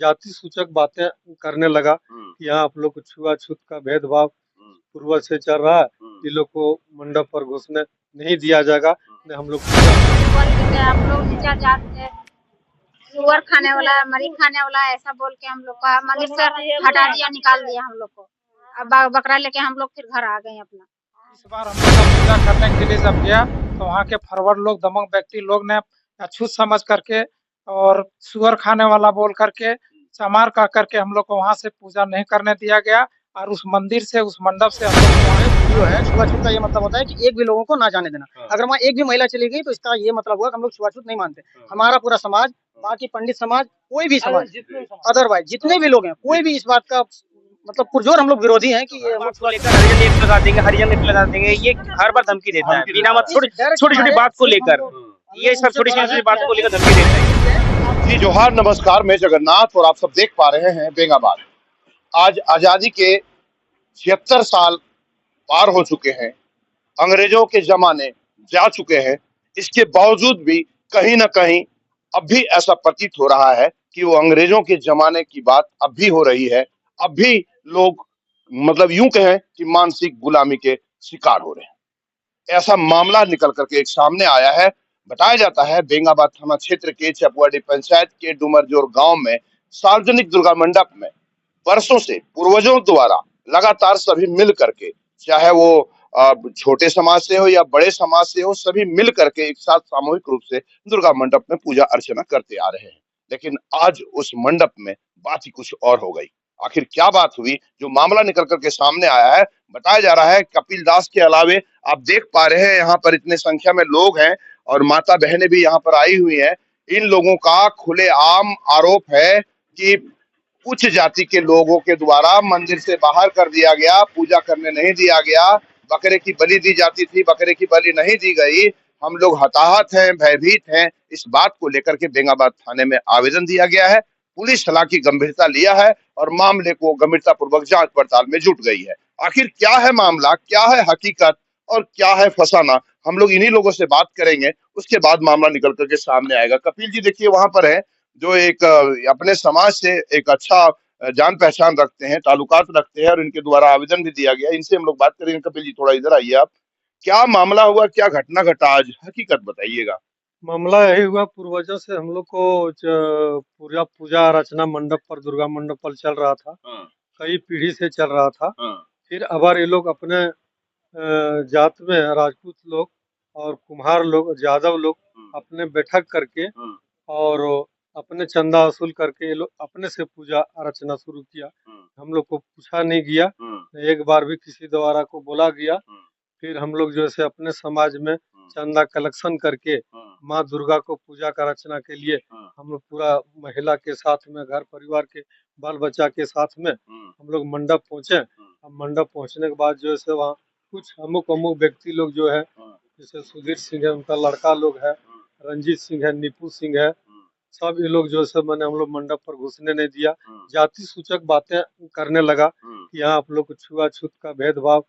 जाति सूचक बातें करने लगा कि यहाँ आप लोग को छुआछूत का भेदभाव पूर्वज से चल रहा है, ये लोग को मंडप पर घुसने नहीं दिया जाएगा। न हम लोग आप लोग नीचा जात है, सुअर खाने वाला, मरी खाने वाला, ऐसा बोल के हम लोग का मंदिर से हटा दिया, निकाल दिया हम लोग को। अब बकरा लेके हम लोग फिर घर आ गए अपना। इस बार हम लोग पूजा करने के लिए जब गया तो वहाँ के फॉरवर्ड लोग, दमंग व्यक्ति लोग ने अछूत समझ करके और सुअर खाने वाला बोल करके चमार कह करके हम लोग को वहाँ से पूजा नहीं करने दिया गया और उस मंदिर से, उस मंडप से हम लोग को वहाँ जो है छुआछूत का ये मतलब होता है कि एक भी लोगों को ना जाने देना। अगर वहाँ एक भी महिला चली गई तो इसका ये मतलब हुआ कि हम लोग छुआछूत नहीं मानते। हमारा पूरा समाज, बाकी पंडित समाज, कोई भी समाज, अदरवाइज जितने भी लोग हैं, कोई भी इस बात का मतलब पुरजोर हम लोग विरोधी हैं कि ये हम लोग लेकर हरिजन लिप लगा देंगे, हरिजन लिप लगा देंगे। ये हर बार धमकी देता है बिना मतलब छोटी छोटी बात को लेकर, ये सब छोटी छोटी बात को लेकर धमकी देता है। जी जोहार, नमस्कार, मैं जगन्नाथ और आप सब देख पा रहे हैं बेंगाबाद। आज आजादी के 76 साल पार हो चुके हैं, अंग्रेजों के जमाने जा चुके हैं। इसके बावजूद भी कहीं ना कहीं अब भी ऐसा प्रतीत हो रहा है कि वो अंग्रेजों के जमाने की बात अब भी हो रही है। अब भी लोग मतलब यूं कहें कि मानसिक गुलामी के शिकार हो रहे हैं। ऐसा मामला निकल करके एक सामने आया है। बताया जाता है बेंगाबाद थाना क्षेत्र के चपवाडी पंचायत के डुमरजोर गांव में सार्वजनिक दुर्गा मंडप में वर्षों से पूर्वजों द्वारा लगातार सभी मिल करके, चाहे वो छोटे समाज से हो या बड़े समाज से हो, सभी मिल करके एक साथ सामूहिक रूप से दुर्गा मंडप में पूजा अर्चना करते आ रहे हैं। लेकिन आज उस मंडप में बात ही कुछ और हो गई। आखिर क्या बात हुई, जो मामला निकल करके सामने आया है? बताया जा रहा है कपिल दास के अलावे आप देख पा रहे हैं यहाँ पर इतने संख्या में लोग हैं और माता बहनें भी यहाँ पर आई हुई हैं। इन लोगों का खुलेआम आरोप है कि उच्च जाति के लोगों के द्वारा मंदिर से बाहर कर दिया गया, पूजा करने नहीं दिया गया, बकरे की बलि दी जाती थी, बकरे की बलि नहीं दी गई। हम लोग हताहत हैं, भयभीत हैं। इस बात को लेकर के बेंगाबाद थाने में आवेदन दिया गया है। पुलिस हालांकि गंभीरता लिया है और मामले को गंभीरता पूर्वक जांच पड़ताल में जुट गई है। आखिर क्या है मामला, क्या है हकीकत और क्या है फसाना, हम लोग इन्हीं लोगों से बात करेंगे। उसके बाद मामला निकल करके सामने आएगा। कपिल जी देखिए वहां पर है, जो एक अपने समाज से एक अच्छा जान पहचान रखते हैं, ताल्लुकात रखते हैं और इनके द्वारा आवेदन भी दिया गया। इनसे हम लोग बात करेंगे। कपिल जी थोड़ा इधर आइए आप। क्या मामला हुआ, क्या घटना घटा, आज हकीकत बताइएगा। मामला यही हुआ, पूर्वजों से हम लोग को पूरा पूजा अर्चना मंडप पर, दुर्गा मंडप पर चल रहा था। कई पीढ़ी से चल रहा था। फिर अबर ये लोग अपने जात में, राजपूत लोग और कुम्हार लोग, यादव लोग अपने बैठक करके और अपने चंदा वसूल करके ये लोग अपने से पूजा अर्चना शुरू किया। हम लोग को पूछा नहीं गया, एक बार भी किसी द्वारा को बोला गया। फिर हम लोग जैसे अपने समाज में चंदा कलेक्शन करके माँ दुर्गा को पूजा का अर्चना के लिए हम लोग पूरा महिला के साथ में, घर परिवार के बाल बच्चा के साथ में हम लोग मंडप पहुँचे। अब मंडप पहुँचने के बाद जो है वहाँ कुछ अमुक व्यक्ति लोग जो है, जैसे सुधीर सिंह है, उनका लड़का लोग है, रंजीत सिंह है, नीपू सिंह है, सब ये लोग जो है मैंने हम लोग मंडप पर घुसने नहीं दिया। जाति सूचक बातें करने लगा कि यहाँ आप लोग को छुआछूत का भेदभाव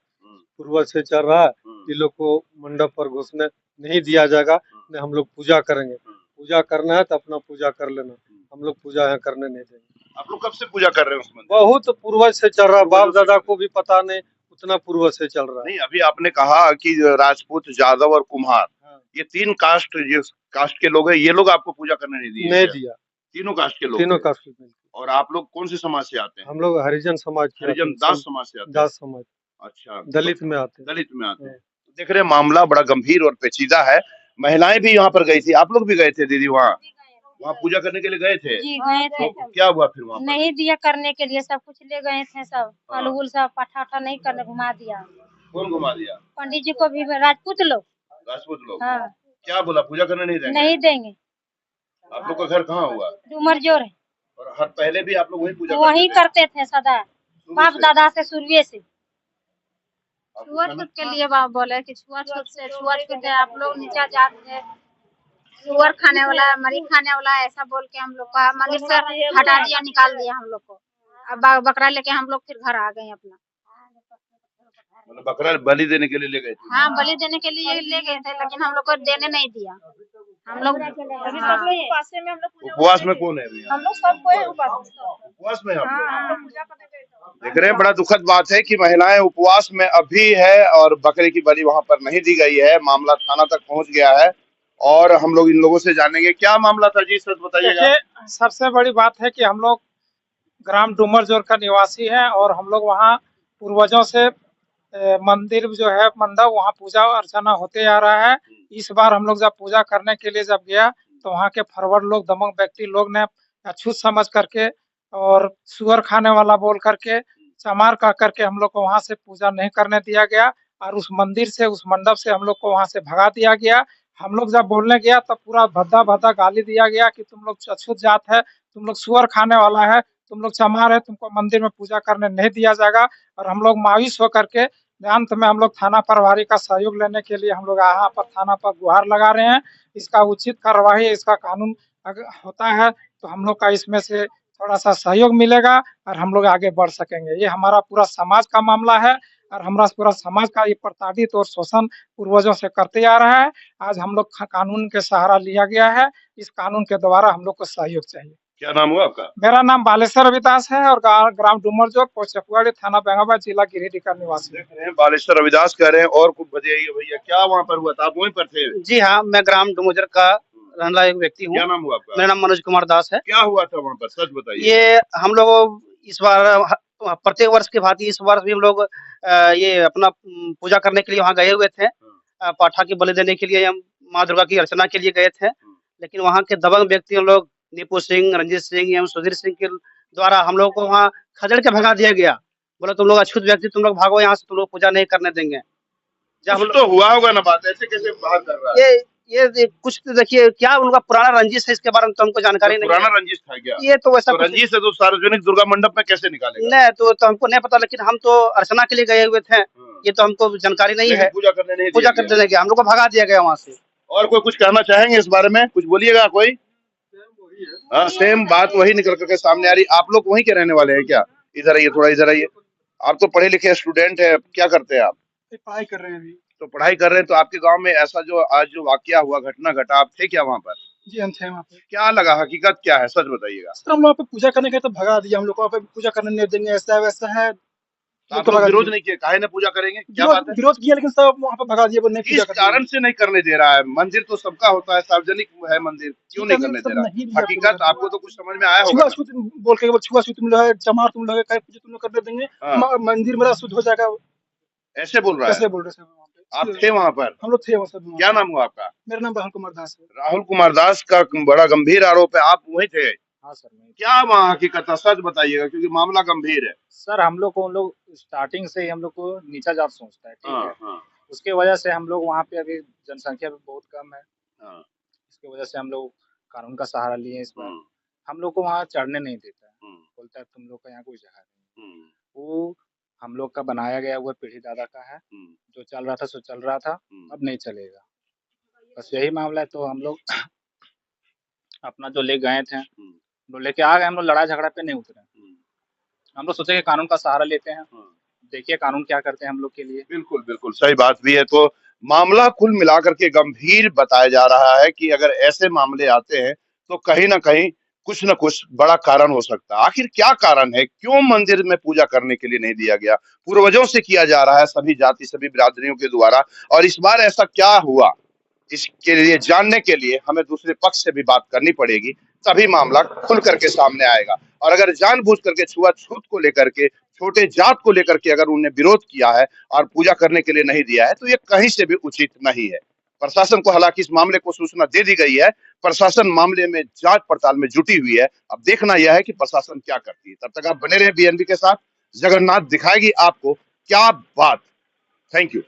पूर्वज से चल रहा है, ये लोग को मंडप पर घुसने नहीं दिया जाएगा। न हम लोग पूजा करेंगे, पूजा करना है तो अपना पूजा कर लेना, हम लोग पूजा यहाँ करने नहीं देंगे। आप लोग कब से पूजा कर रहे हैं उसमें? बहुत पूर्वज से चल रहा है, बाप दादा को भी पता नहीं, उतना पूर्वज से चल रहा है। नहीं, अभी आपने कहा कि राजपूत, यादव और कुम्हार, ये तीन कास्ट, ये कास्ट के लोग हैं, ये लोग आपको पूजा करने नहीं दिए? नहीं दिया। तीनों कास्ट के लोग? तीनों कास्ट के। और आप लोग कौन से समाज से आते हैं? हम लोग हरिजन समाज के। हरिजन, दास समाज से आते हैं? दास समाज। अच्छा, दलित में आते हैं। दलित में आते हैं। देख रहे हैं मामला बड़ा गंभीर और पेचीदा है। महिलाएं भी यहाँ पर गई थी, आप लोग भी गए थे दीदी वहाँ पूजा करने के लिए गए थे? जी गए थे। तो क्या हुआ फिर वहाँ? नहीं दिया करने के लिए, सब कुछ ले गए थे, सब फल उल सब पाठा नहीं करने घुमा दिया। कौन घुमा दिया? पंडित जी को भी, राजपूत लोग। राजपूत लोग? हाँ। क्या बोला, पूजा करने नहीं देंगे? नहीं देंगे। आप लोग का घर कहाँ हुआ? डुमरजोर है। और हर पहले भी आप लोग वही पूजा वही करते थे सदा, बाप दादा से, शुरुए से। छुआछूत के लिए बाप बोले कि छुआछूत से, छुआछूत है, आप लोग नीचा जात है, सुअर खाने वाला, मरी खाने वाला, ऐसा बोल के हम लोग का मंदिर से हटा दिया, निकाल दिया हम लोग को। अब बकरा लेके हम लोग फिर घर आ गए अपना। मतलब बकरा बलि देने के लिए ले गए थे? हाँ, बलि देने के लिए ले गए थे, लेकिन हम लोग को देने नहीं दिया। हम लोग अभी सब हाँ, लोग उपास में हम लोग पूजा उपवास में करने कौन है अभी गए। यहाँ? हम लोग सब कोई उपास में। उपवास में आप लोग? हम लोग पूजा करने गए थे। देख रहे हैं, बड़ा दुखद बात है कि महिलाएं उपवास में अभी है और बकरे की बलि वहां पर नहीं दी गई है। मामला थाना तक पहुंच गया है और हम लोग इन लोगों से जानेंगे क्या मामला था जी, सच बताइएगा। देखिए, सबसे बड़ी बात है कि हम लोग ग्राम डूमरजोर का निवासी हैं और हम लोग वहाँ पूर्वजों से मंदिर जो है मंडप, वहाँ पूजा अर्चना होते आ रहा है। इस बार हम लोग जब पूजा करने के लिए जब गया तो वहाँ के फॉरवर्ड लोग, दमंग व्यक्ति लोग ने अछूत समझ करके और सुअर खाने वाला बोल करके, चमार कह करके हम लोग को वहाँ से पूजा नहीं करने दिया गया और उस मंदिर से, उस मंडप से हम लोग को वहाँ से भगा दिया गया। हम लोग जब बोलने गया तब पूरा भद्दा भद्दा गाली दिया गया कि तुम लोग अछूत जात है, तुम लोग सुअर खाने वाला है, तुम लोग चमार है, तुमको मंदिर में पूजा करने नहीं दिया जाएगा। और हम लोग मायूस होकर के अंत में हम लोग थाना प्रभारी का सहयोग लेने के लिए हम लोग यहाँ पर थाना पर गुहार लगा रहे हैं। इसका उचित कार्यवाही, इसका कानून अगर होता है तो हम लोग का इसमें से थोड़ा सा सहयोग मिलेगा और हम लोग आगे बढ़ सकेंगे। ये हमारा पूरा समाज का मामला है और हमारा पूरा समाज का ये प्रताड़ित और शोषण पूर्वजों से करते आ रहा है। आज हम लोग कानून के सहारा लिया गया है। इस कानून के द्वारा हम लोग को सहयोग चाहिए। क्या नाम हुआ आपका? मेरा नाम बालेश्वर रविदास है और ग्राम डूमरजोर, पोस्ट चकुआड़ी, थाना बेंगाबाद, जिला गिरिडीह का निवासी है। देख रहे हैं, बालेश्वर रविदास कह रहे हैं। और कुछ बताइए भैया, क्या वहाँ पर हुआ था? आप वहीं पर थे? जी हाँ, मैं ग्राम डुमरजर का रहने वाला एक व्यक्ति हूँ। क्या नाम हुआ आपका? मेरा नाम मनोज कुमार दास है। क्या हुआ था वहाँ पर, सच बताइए। ये हम लोग इस बार प्रत्येक वर्ष की भांति इस वर्ष भी हम लोग ये अपना पूजा करने के लिए वहाँ गए हुए थे। पाठा की बलि देने के लिए, हम माँ दुर्गा की अर्चना के लिए गए थे। लेकिन वहाँ के दबंग व्यक्तियों लोग, नीपू सिंह, रंजीत सिंह एवं सुधीर सिंह के द्वारा हम लोग को वहाँ खदेड़ के भगा दिया गया। बोले तुम लोग अछूत व्यक्ति, तुम लोग भागो यहाँ से, तुम लोग पूजा नहीं करने देंगे। जब कुछ तो हुआ होगा ना बात, ऐसे कैसे बाहर कर रहा है? ये कुछ तो देखिए, क्या उनका पुराना रंजिश है, इसके बारे में तो हमको जानकारी नहीं है। पुराना रंजिश था क्या? ये तो वैसा तो कुछ रंजिश से तो सार्वजनिक दुर्गा मंडप में कैसे निकालेगा? नहीं, तो हमको नहीं पता, लेकिन हम तो अर्चना के लिए गए हुए थे। ये तो हमको जानकारी नहीं लेकिन है। पूजा करने नहीं पूजा दिया करने गया, हम लोग को भगा दिया गया वहाँ से। और कोई कुछ कहना चाहेंगे इस बारे में? कुछ बोलिएगा कोई? हाँ, सेम बात वही निकल करके सामने आ रही। आप लोग वहीं के रहने वाले हैं क्या? इधर आइए, थोड़ा इधर आइए। आप तो पढ़े लिखे स्टूडेंट है, क्या करते हैं आप? पढ़ाई कर रहे हैं अभी। तो पढ़ाई कर रहे हैं, तो आपके गांव में ऐसा जो आज जो वाकया हुआ, घटना घटा, आप थे क्या वहाँ पर? जी हम थे वहाँ पे। क्या लगा, हकीकत क्या है, सच बताइएगा। सर हम लोग पे पूजा करने गए तो भगा दिया, हम लोग को वहाँ पे पूजा करने नहीं देंगे, ऐसा है वैसा है। आप लोग विरोध नहीं किए, काहे ने पूजा करेंगे, क्या बात है? विरोध किया लेकिन सब वहाँ पे भगा दिया, वो नहीं किस कारण से नहीं करने दे रहा है? मंदिर तो सबका होता है, सार्वजनिक है मंदिर, क्यों नहीं करने दे रहा? हकीकत आपको तो कुछ समझ में आया होगा। छुआछूत बोल के, छुआछूत तुम लोग है, चमार तुम लोग है, काय पूजा तुम लोग करने देंगे, मंदिर मेरा शुद्ध हो जाएगा, ऐसे बोल रहा है? कैसे बोल रहे हैं? आप थे वहाँ पर? हम लोग थे वहाँ सब। क्या नाम हुआ आपका? मेरा नाम राहुल कुमार दास है। राहुल कुमार दास का बड़ा गंभीर आरोप है, आप वहीं थे? हाँ सर, मैं क्या वहाँ हकीकत है, सच बताइएगा, क्योंकि मामला गंभीर है। सर, हम लोग को उन लोग स्टार्टिंग से ही हम लोग को नीचा जात सोचता है, ठीक है। हाँ, उसके वजह से हम लोग वहाँ पे, अभी जनसंख्या भी बहुत कम है, हाँ, इसकी वजह से हम लोग कानून का सहारा लिए इस बार। हम्म, हम लोग को वहाँ चढ़ने नहीं देता है, हम्म, बोलता है तुम लोग का यहाँ कोई जगह नहीं। हम्म, वो हम लोग का बनाया गया हुआ पीढ़ी दादा का है, हम्म, जो चल रहा था सो चल रहा था, हम्म। अब नहीं चलेगा। बस यही मामला है। तो हम लोग अपना जो ले गए थे, वो लेके आ गए। हम लोग लड़ाई झगड़ा पे नहीं उतरे। हम लोग सोचे कि कानून का सहारा लेते हैं, देखिए कानून क्या करते हैं हम लोग के लिए। बिल्कुल बिल्कुल सही बात भी है। तो मामला कुल मिलाकर के गंभीर बताया जा रहा है कि अगर ऐसे मामले आते हैं तो कहीं ना कहीं कुछ न कुछ बड़ा कारण हो सकता है। आखिर क्या कारण है, क्यों मंदिर में पूजा करने के लिए नहीं दिया गया? पूर्वजों से किया जा रहा है, सभी जाति सभी बिरादरियों के द्वारा, और इस बार ऐसा क्या हुआ, इसके लिए जानने के लिए हमें दूसरे पक्ष से भी बात करनी पड़ेगी, तभी मामला खुल करके सामने आएगा। और अगर जानबूझ करके छुआछूत को लेकर के, छोटे जात को लेकर के अगर उन्हें विरोध किया है और पूजा करने के लिए नहीं दिया है, तो ये कहीं से भी उचित नहीं है। प्रशासन को हालांकि इस मामले को सूचना दे दी गई है, प्रशासन मामले में जांच पड़ताल में जुटी हुई है। अब देखना यह है कि प्रशासन क्या करती है। तब तक आप बने रहे बीएनबी के साथ, जगन्नाथ दिखाएगी आपको क्या बात। थैंक यू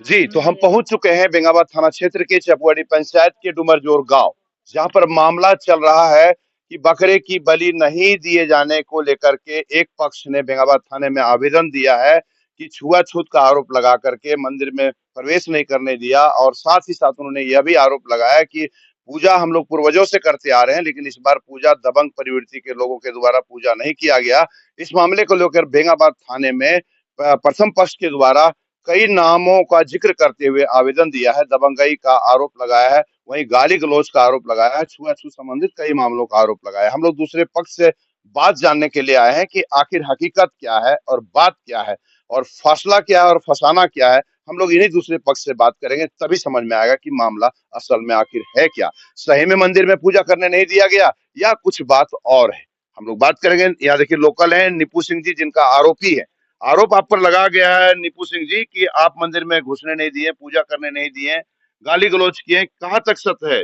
जी। तो हम पहुंच चुके हैं बेंगाबाद थाना क्षेत्र के चपुआड़ी पंचायत के डुमरजोर गांव, जहां पर मामला चल रहा है कि बकरे की बलि नहीं दिए जाने को लेकर के एक पक्ष ने बेंगाबाद थाने में आवेदन दिया है कि छुआछूत का आरोप लगा करके मंदिर में प्रवेश नहीं करने दिया, और साथ ही साथ उन्होंने यह भी आरोप लगाया कि पूजा हम लोग पूर्वजों से करते आ रहे हैं, लेकिन इस बार पूजा दबंग प्रवृत्ति के लोगों के द्वारा पूजा नहीं किया गया। इस मामले को लेकर बेंगाबाद थाने में प्रथम पक्ष के द्वारा कई नामों का जिक्र करते हुए आवेदन दिया है, दबंगई का आरोप लगाया है, वहीं गाली गलौज का आरोप लगाया है, छुआछूत संबंधित कई मामलों का आरोप लगाया है। हम लोग दूसरे पक्ष से बात जानने के लिए आए हैं कि आखिर हकीकत क्या है और बात क्या है और फासला क्या है और फसाना क्या है। हम लोग इन्हीं दूसरे पक्ष से बात करेंगे, तभी समझ में आएगा कि मामला असल में आखिर है क्या। सही में मंदिर में पूजा करने नहीं दिया गया या कुछ बात और है, हम लोग बात करेंगे। यहाँ देखिए लोकल है निपू सिंह जी, जिनका आरोपी है, आरोप आप पर लगाया गया है निपू सिंह जी कि आप मंदिर में घुसने नहीं दिए, पूजा करने नहीं दिए, गाली गलौज किए, कहाँ तक सत्य है?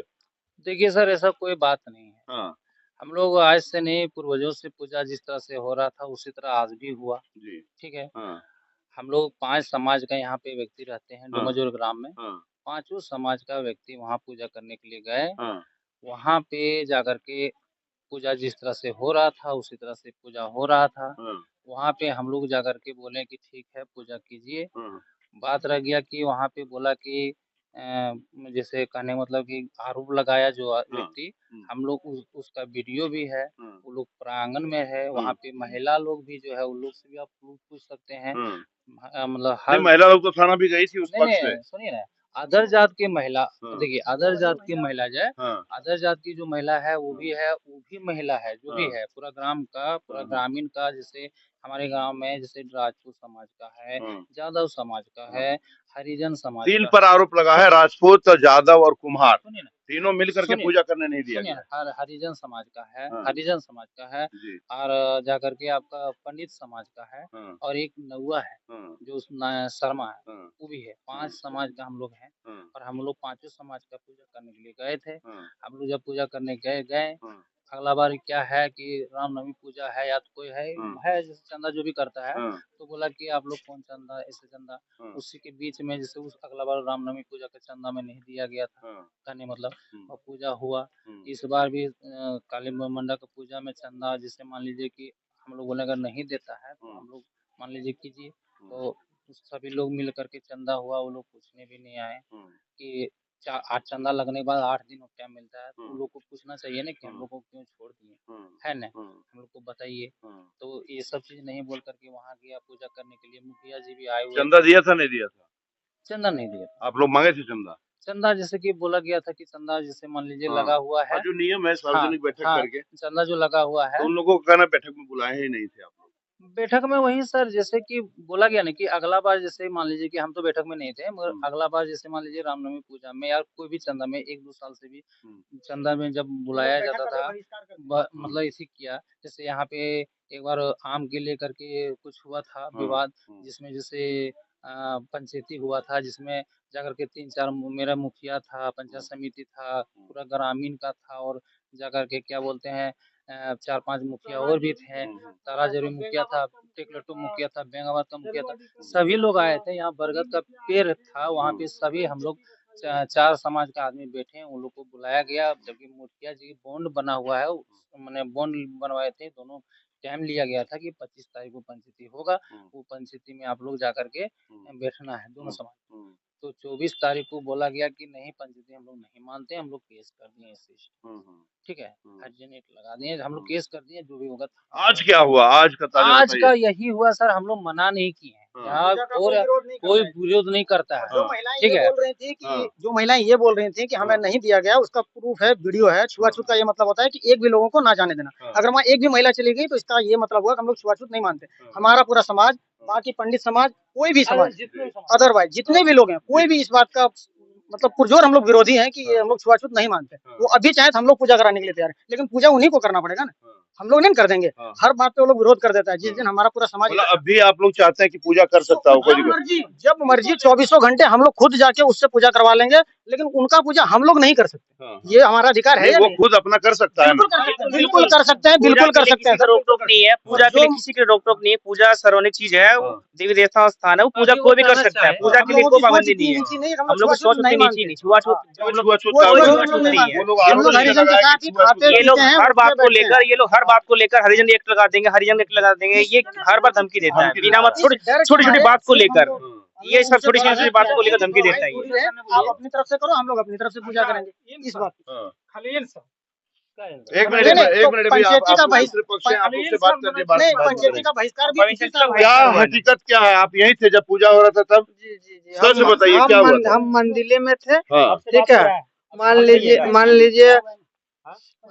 देखिए सर, ऐसा कोई बात नहीं है। हाँ हम लोग आज से नहीं, पूर्वजों से पूजा जिस तरह से हो रहा था उसी तरह आज भी हुआ। जी। ठीक है। हाँ हम लोग 5 समाज का यहाँ पे व्यक्ति रहते हैं हाँ डोमजोर ग्राम में। हाँ 5 समाज का व्यक्ति वहाँ पूजा करने के लिए गए। हाँ वहाँ पे जाकर के पूजा जिस तरह से हो रहा था उसी तरह से पूजा हो रहा था। हाँ वहाँ पे हम लोग जाकर के बोले कि ठीक है पूजा कीजिए। हाँ बात रह गया कि वहाँ पे बोला कि जैसे कहने का मतलब कि आरोप लगाया जो व्यक्ति, हम लोग उसका वीडियो भी है, वो लोग प्रांगण में है, वहाँ पे महिला लोग भी जो है उन लोग से भी आप लोग पूछ सकते हैं। मतलब नहीं, हर महिला लोग तो थाना भी गई थी उस नहीं पक्ष नहीं में। सुनिए ना, अदर जात की महिला, हाँ। देखिए अदर जात की महिला जो है, हाँ अदर जात की जो महिला है वो भी है, वो भी महिला है, जो भी हाँ। है पूरा ग्राम का, पूरा ग्रामीण का। जैसे हमारे गांव में जैसे राजपूत समाज का है, हाँ। यादव समाज का है, हरिजन समाज तीन का पर है। आरोप लगा है, राजपूत, यादव और कुम्हार, सुनिए ना, तीनों मिलकर के सुनिए पूजा करने नहीं दिया सुनिए गया। ना, हरिजन समाज का है, हाँ। हरिजन समाज का है, जी। और जाकर के आपका पंडित समाज का है, हाँ और एक नौआ है हाँ जो शर्मा है, हाँ वो भी है। 5 समाज का हम लोग हैं, हाँ और हम लोग 5 समाज का पूजा करने के लिए गए थे। हाँ हम लोग जब पूजा करने गए, हाँ अगला बार क्या है कि रामनवमी पूजा है या तो कोई है जैसे चंदा जो भी करता है, हाँ तो बोला कि आप लोग कौन चंदा, ऐसे चंदा। हाँ उसी के बीच में जैसे उस अगला बार रामनवमी पूजा का चंदा में नहीं दिया गया था, हाँ कहने मतलब, और पूजा हुआ। हम्म। इस बार भी काली मंडप की पूजा में चंदा, जैसे मान लीजिए कि हम लोगों ने अगर नहीं देता है तो हम लोग मान लीजिए कीजिए, तो सभी लोग मिल करके चंदा हुआ, वो लोग पूछने भी नहीं आए कि 8 चंदा लगने के बाद 8 दिन क्या मिलता है, तो उन लोग को पूछना चाहिए ना कि हम लोग को क्यों छोड़ दिए, है ना, हम लोग को बताइए। तो ये सब चीज नहीं बोल करके वहाँ गया पूजा करने के लिए। मुखिया जी भी आए हुए चंदा थे। दिया था नहीं दिया था? चंदा नहीं दिया था। आप लोग मांगे थे चंदा? चंदा जैसे कि बोला गया था कि चंदा जैसे मान लीजिए लगा हुआ है, जो नियम है सार्वजनिक बैठक करके, चंदा जो लगा हुआ है, तो उन लोगों का कहना बैठक में बुलाए ही नहीं थे आप लोग। बैठक में वही सर, जैसे कि बोला गया ना कि अगला बार जैसे मान लीजिए कि हम तो बैठक में नहीं थे, मगर अगला बार जैसे मान लीजिए रामनवमी पूजा में या कोई भी चंदा में 1-2 साल से भी चंदा में जब बुलाया जाता था, मतलब इसी किया। जैसे यहाँ पे एक बार आम के लेकर के कुछ हुआ था विवाद, जिसमें जैसे पंचायती हुआ था, जिसमें जाकर के 3-4 मेरा मुखिया था, पंचायत समिति था, पूरा ग्रामीण का था, और जाकर के क्या बोलते हैं 4-5 मुखिया और भी थे, ताराजरी मुखिया था, टेकलट्टू मुखिया था, बेंगाबाद का मुखिया था, सभी लोग आए थे। यहाँ बरगद का पेड़ था, वहाँ पे सभी हम लोग 4 समाज का आदमी बैठे हैं, उन लोग को बुलाया गया। जबकि मुखिया जी बॉन्ड बना हुआ है, मैंने बॉन्ड बनवाए थे, दोनों टाइम लिया गया था कि 25 तारीख को पंचायती होगा, वो पंचायती में आप लोग जाकर के बैठना है दोनों समाज। तो 24 तारीख को बोला गया कि नहीं पंचायती हम लोग नहीं मानते, हम लोग केस कर दिए इस चीज, ठीक है, हाइजीनिक लगा दिए, हम लोग केस कर दिए, जो भी होगा। आज क्या हुआ? आज का ताजा आज बताइए। का यही हुआ सर, हम लोग मना नहीं किए हैं, यहाँ कोई विरोध नहीं करता है, जो महिलाएं ठीक ये है। बोल रही थी कि जो महिलाएं ये बोल रही थी कि हमें नहीं दिया गया, उसका प्रूफ है, वीडियो है। छुआछूत का ये मतलब होता है कि एक भी लोगों को ना जाने देना। अगर वहाँ एक भी महिला चली गई तो इसका ये मतलब हुआ कि हम लोग छुआछूत नहीं मानते। हमारा पूरा समाज, बाकी पंडित समाज, कोई भी समाज, अदरवाइज जितने भी लोग हैं, कोई भी इस बात का मतलब पुरजोर हम लोग विरोधी हैं कि ये हम लोग छुआछूत नहीं मानते। वो अभी चाहे तो हम लोग पूजा कराने के लिए तैयार है, लेकिन पूजा उन्हीं को करना पड़ेगा ना, हम लोग नहीं कर देंगे। हर बात पे वो लोग विरोध कर देता है। जिस दिन हमारा पूरा समाज, मतलब अब भी आप लोग चाहते हैं कि पूजा कर सकता हो कोई दिक्कत? जब मर्जी 24 घंटे हम लोग खुद जाके उससे पूजा करवा लेंगे, लेकिन उनका पूजा हम लोग नहीं कर सकते। ये हमारा अधिकार है। वो खुद अपना कर सकता है। बिल्कुल कर सकते हैं, बिल्कुल कर सकते हैं। रोक टोक नहीं है, पूजा के लिए किसी की रोक टोक नहीं है। पूजा सार्वजनिक चीज है, देवी देवता स्थान है, वो पूजा कोई भी कर सकता है। पूजा के लिए कोई पाबंदी नहीं है। हम लोग छुआछूत नहीं मानते, छुआछूत नहीं है। ये लोग हर बात को लेकर हरिजन एक्ट लगा देंगे, हरिजन एक्ट लगा देंगे, ये हर बार धमकी देता है बिना मतलब छोटी छोटी बात को लेकर। ये सब छोटी छोटी बात को लेकर धमकी देता है। आप अपनी तरफ से करो, हम लोग अपनी तरफ से पूजा करेंगे। इस बात खलील साहब एक मिनट नहीं, तो अभी आप पंचायती का लोग बहिष्कार- दूसरे पक्ष हैं, आप लोग से बात करके बात नहीं, बात पंचायती करेंगे। का बहिष्कार भी इसी साल क्या हुआ है। हकीकत क्या है? आप यहीं थे जब पूजा हो रहा था तब? जी जी जी सच बताइए क्या हुआ था? हम मंदिर में थे। हाँ ठीक है, मान लीजिए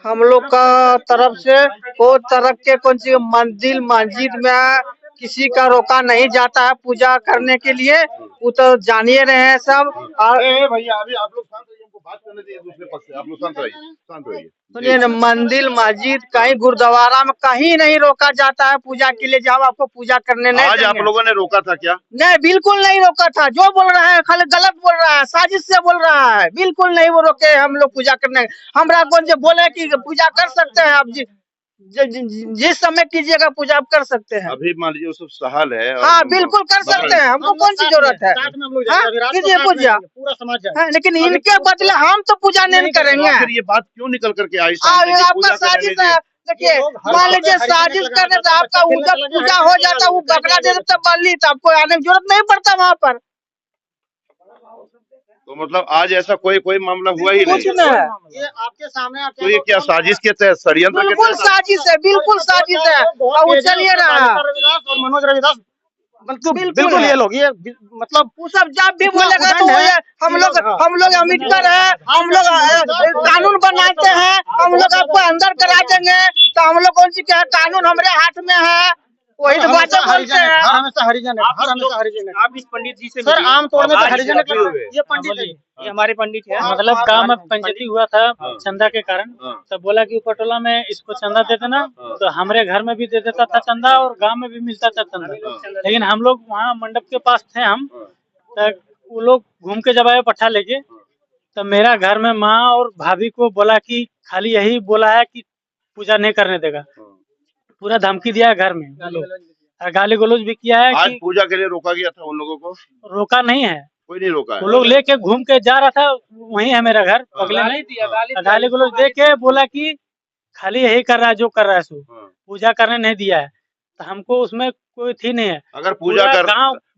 हम लोग का तरफ से कोई तरह के कौन सी मंदिर मस्जिद में किसी का रोका नहीं जाता है पूजा करने के लिए। वो तो जानिए रहे हैं सब। और भैया अभी आप लोग शांत रहिए, हमको बात करने दीजिए दूसरे पक्ष से। आप लोग शांत रहिए, शांत रहिए। सुनिए ना, मंदिर मस्जिद कहीं गुरुद्वारा में कहीं नहीं रोका जाता है पूजा के लिए, जहाँ आपको पूजा करने नहीं आज आप देंगे। लोगों ने रोका था क्या? नहीं, बिल्कुल नहीं रोका था। जो बोल रहा है खाली गलत बोल रहा है, साजिश से बोल रहा है। बिल्कुल नहीं वो रोके हम लोग पूजा करने। हमरा कौन से बोले कि पूजा कर सकते हैं आप जिस समय कीजिएगा पूजा आप कर सकते हैं। अभी मान लीजिए वो सब सहाल है और हाँ, बिल्कुल कर सकते हैं। हमको कौन सी जरूरत है? साथ में हम लोग हाँ, जाएंगे, रात को कीजिए साथ में पूजा। जाएंगे, पूरा समाज जाएगा। हाँ, लेकिन इनके बदले हम तो पूजा नहीं करेंगे। फिर ये बात क्यों निकल करके आई सामने कि आपका पूजा करने साजिश दीजिए? है। देखिए, मान लीजिए साजिश करने से आपका उधर पूजा हो जाता, वो बकरा दे देता बलि, तो आपको आने की जरूरत नहीं पड़ता वहाँ पर। तो मतलब आज ऐसा कोई मामला हुआ ही कुछ नहीं। नहीं, ये आपके सामने तो ये क्या साजिश के तहत, षड्यंत्र के बिल्कुल तहत? साजिश है, बिल्कुल साजिश है। और वो चलिए रहा और मनोज रविदास बिल्कुल बिल्कुल है। ये लोग ये मतलब वो सब जब भी इतना बोलेगा तो उदंड वो है ये हम लोग अम्बेडकर है, हम लोग कानून बनाते हैं, हम लोग आपको अंदर करा देंगे। तो हम लोग कौन सी क्या कानून हमारे हाथ में है, वही तो बातें बोलते हैं। हर हमेशा हरिजन है, हर हमेशा हरिजन है। आप इस पंडित जी से सर मिलिए। आम तौर में तो आज हरिजन इस है, ये पंडित है। ये हमारे पंडित है। मतलब गांव में पंचायती हुआ था चंदा के कारण। हाँ। तो बोला कि पटोला में इसको चंदा दे देना। तो हमारे घर में भी दे देता था चंदा और गांव में भी मिलता था चंदा। लेकिन हम लोग वहाँ मंडप के पास थे हम, तो वो लोग घूम के जब आए पट्ठा लेके, तो मेरा घर में माँ और भाभी को बोला कि खाली यही बोला है कि पूजा नहीं करने देगा। पूरा धमकी दिया है घर में वो लोग, और गाली गलौज भी किया है आज कि पूजा के लिए रोका गया था उन लोगों को? रोका नहीं है। कोई नहीं रोका है। वो लोग लेके घूम के जा रहा था, वही है मेरा घर बगले में। गाली गलौज दे के बोला कि खाली यही कर रहा है जो कर रहा है सो, पूजा करने नहीं दिया है। तो हमको उसमें कोई थी नहीं है। अगर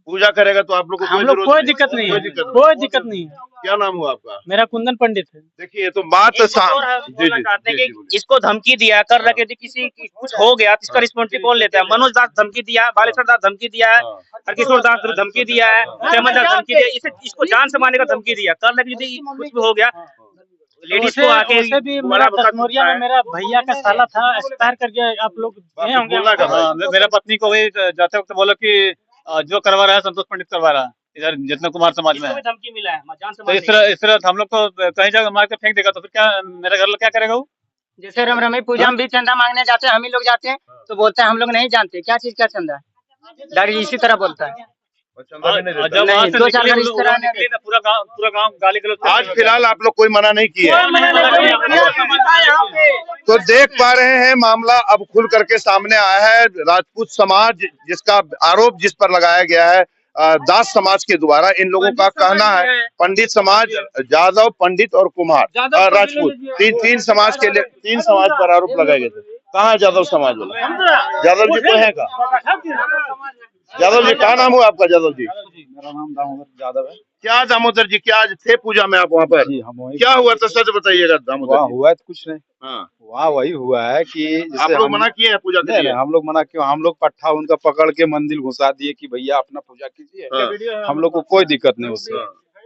पूजा करेगा तो आप लोग को हम लोग कोई दिक्कत नहीं है, कोई दिक्कत नहीं है। क्या नाम हुआ आपका? मेरा कुंदन पंडित है। देखिए ये तो बात बोलना चाहते हैं कि इसको धमकी दिया कर रखे थे, किसी कुछ हो गया तो इसका रिस्पॉन्सिबिलिटी कौन लेता है? मनोज दास धमकी दिया है, बालेश्वर दास धमकी दिया है, हरकिशोर दास धमकी दिया है, प्रेमन दास धमकी दिया, इसको जान से मारने का धमकी दिया। कर लगे यदि कुछ भी हो गया लेडीज को आके वैसे भी मेरा दसमोरिया में मेरा भैया का साला था, एक्सपायर कर गया। आप लोग गए होंगे। मेरा पत्नी को वही जाते वक्त बोला कि जो करवा रहा है संतोष पंडित करवा रहा है इधर जितना कुमार समाज में इसको है। भी धमकी मिला है जान से तो मारने इस तरह हम लोग को कहीं जगह मार के फेंक देगा तो फिर क्या मेरा घर क्या करेगा वो? जैसे रमी पूजा में भी चंदा मांगने जाते हैं, हम ही लोग जाते हैं तो बोलते हैं हम लोग नहीं जानते क्या चीज का चंदा है। डैडी इसी तरह बोलता है। जब वहाँ से दो चार निकले घर इस हम लोग तरह निकले तो पूरा गांव गाली गलौज आज फिलहाल आप लोग कोई मना नहीं किया। तो देख पा रहे हैं मामला अब खुल करके सामने आया है। राजपूत समाज जिसका आरोप जिस पर लगाया गया है दास समाज के द्वारा, इन लोगों का कहना है पंडित समाज, जादव, पंडित और कुमार राजपूत तीन समाज के लिए 3 समाज पर आरोप लगाए गए थे। कहाँ है जादव समाज वाला? जादव जी तो है का? जादव जी क्या नाम हुआ आपका? जादव जी, मेरा नाम दामोदर यादव है। क्या दामोदर जी, क्या आज थे पूजा में आप वहाँ पर? जी हम वही क्या हुआ था सच बताइएगा दामोदर वहाँ जी। हुआ है तो कुछ नहीं। हाँ, वहाँ वही हुआ है कि आप लोग मना किए हैं पूजा के लिए? हम लोग मना क्यों? हम लोग पट्ठा उनका पकड़ के मंदिर घुसा दिए कि भैया अपना पूजा कीजिए। हाँ। हम लोग को कोई दिक्कत नहीं उससे,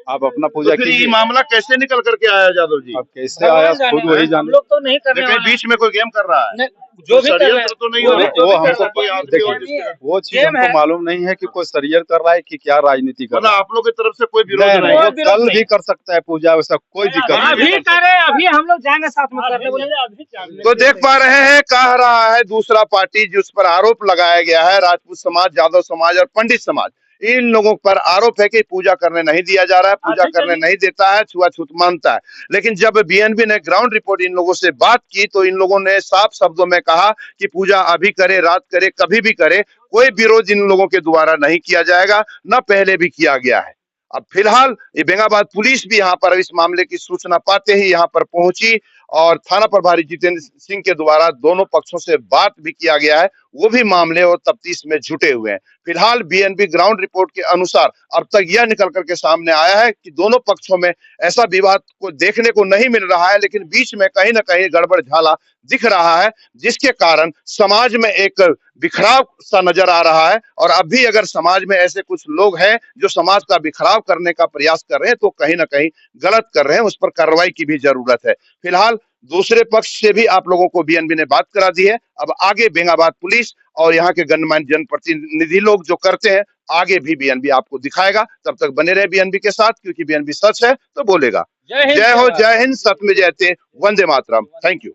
आप अपना पूजा तो फिर ये कीजिए। मामला कैसे निकल करके आया जादव जी? अब कैसे आया खुद वही हम जाने। लोग तो नहीं कर रहे लेकिन हैं। बीच में कोई गेम कर रहा है, जो भी कर रहे हैं षड्यंत्र तो नहीं हो रहा? वो हमको कोई आदमी देखिए, और जिसके- वो चीज हमको मालूम नहीं है कि कोई षड्यंत्र कर रहा है कि क्या राजनीति कर मतलब रहा है। आप लोग की तरफ से कोई विरोध नहीं, नहीं वो है? कल भी कर सकता है पूजा, वैसा कोई दिक्कत नहीं अभी है। करे, अभी हम लोग जाएंगे साथ में करने बोले। तो देख पा रहे हैं, कह रहा है दूसरा पार्टी जिस पर आरोप लगाया गया है, राजपूत समाज, जादव समाज और पंडित समाज, इन लोगों पर आरोप है कि पूजा करने नहीं दिया जा रहा है, पूजा करने नहीं देता है, छुआछूत मानता है। लेकिन जब बीएनबी ने ग्राउंड रिपोर्ट इन लोगों से बात की तो इन लोगों ने साफ शब्दों में कहा कि पूजा अभी करे, रात करे, कभी भी करे, कोई विरोध इन लोगों के द्वारा नहीं किया जाएगा, न पहले भी किया गया है। अब फिलहाल ये बेंगाबाद पुलिस भी यहाँ पर इस मामले की सूचना पाते ही यहाँ पर पहुंची और थाना प्रभारी जितेंद्र सिंह के द्वारा दोनों पक्षों से बात भी किया गया है। वो भी मामले और तफ्तीश में जुटे हुए हैं। फिलहाल बीएनबी ग्राउंड रिपोर्ट के अनुसार अब तक यह निकल करके सामने आया है कि दोनों पक्षों में ऐसा विवाद को देखने को नहीं मिल रहा है, लेकिन बीच में कहीं ना कहीं गड़बड़ झाला दिख रहा है, जिसके कारण समाज में एक बिखराव सा नजर आ रहा है। और अब भी अगर समाज में ऐसे कुछ लोग हैं जो समाज का बिखराव करने का प्रयास कर रहे हैं तो कहीं ना कहीं गलत कर रहे हैं, उस पर कार्रवाई की भी जरूरत है। फिलहाल दूसरे पक्ष से भी आप लोगों को बीएनबी ने बात करा दी है। अब आगे बेंगाबाद पुलिस और यहाँ के गणमान्य जनप्रतिनिधि लोग जो करते हैं आगे भी बीएनबी आपको दिखाएगा। तब तक बने रहे बीएनबी के साथ, क्योंकि बीएनबी सच है तो बोलेगा। जय हो, जय हिंद, सत्य जयते, वंदे मातरम। Thank you.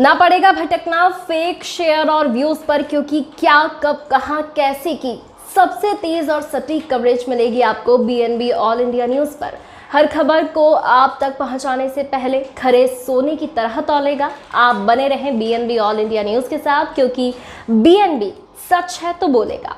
ना पड़ेगा भटकना फेक शेयर और व्यूज पर, क्योंकि क्या कब कहां कैसे की सबसे तेज और सटीक कवरेज मिलेगी आपको बीएनबी ऑल इंडिया न्यूज पर। हर खबर को आप तक पहुंचाने से पहले खरे सोने की तरह तौलेगा। आप बने रहें बीएनबी ऑल इंडिया न्यूज के साथ, क्योंकि बीएनबी सच है तो बोलेगा।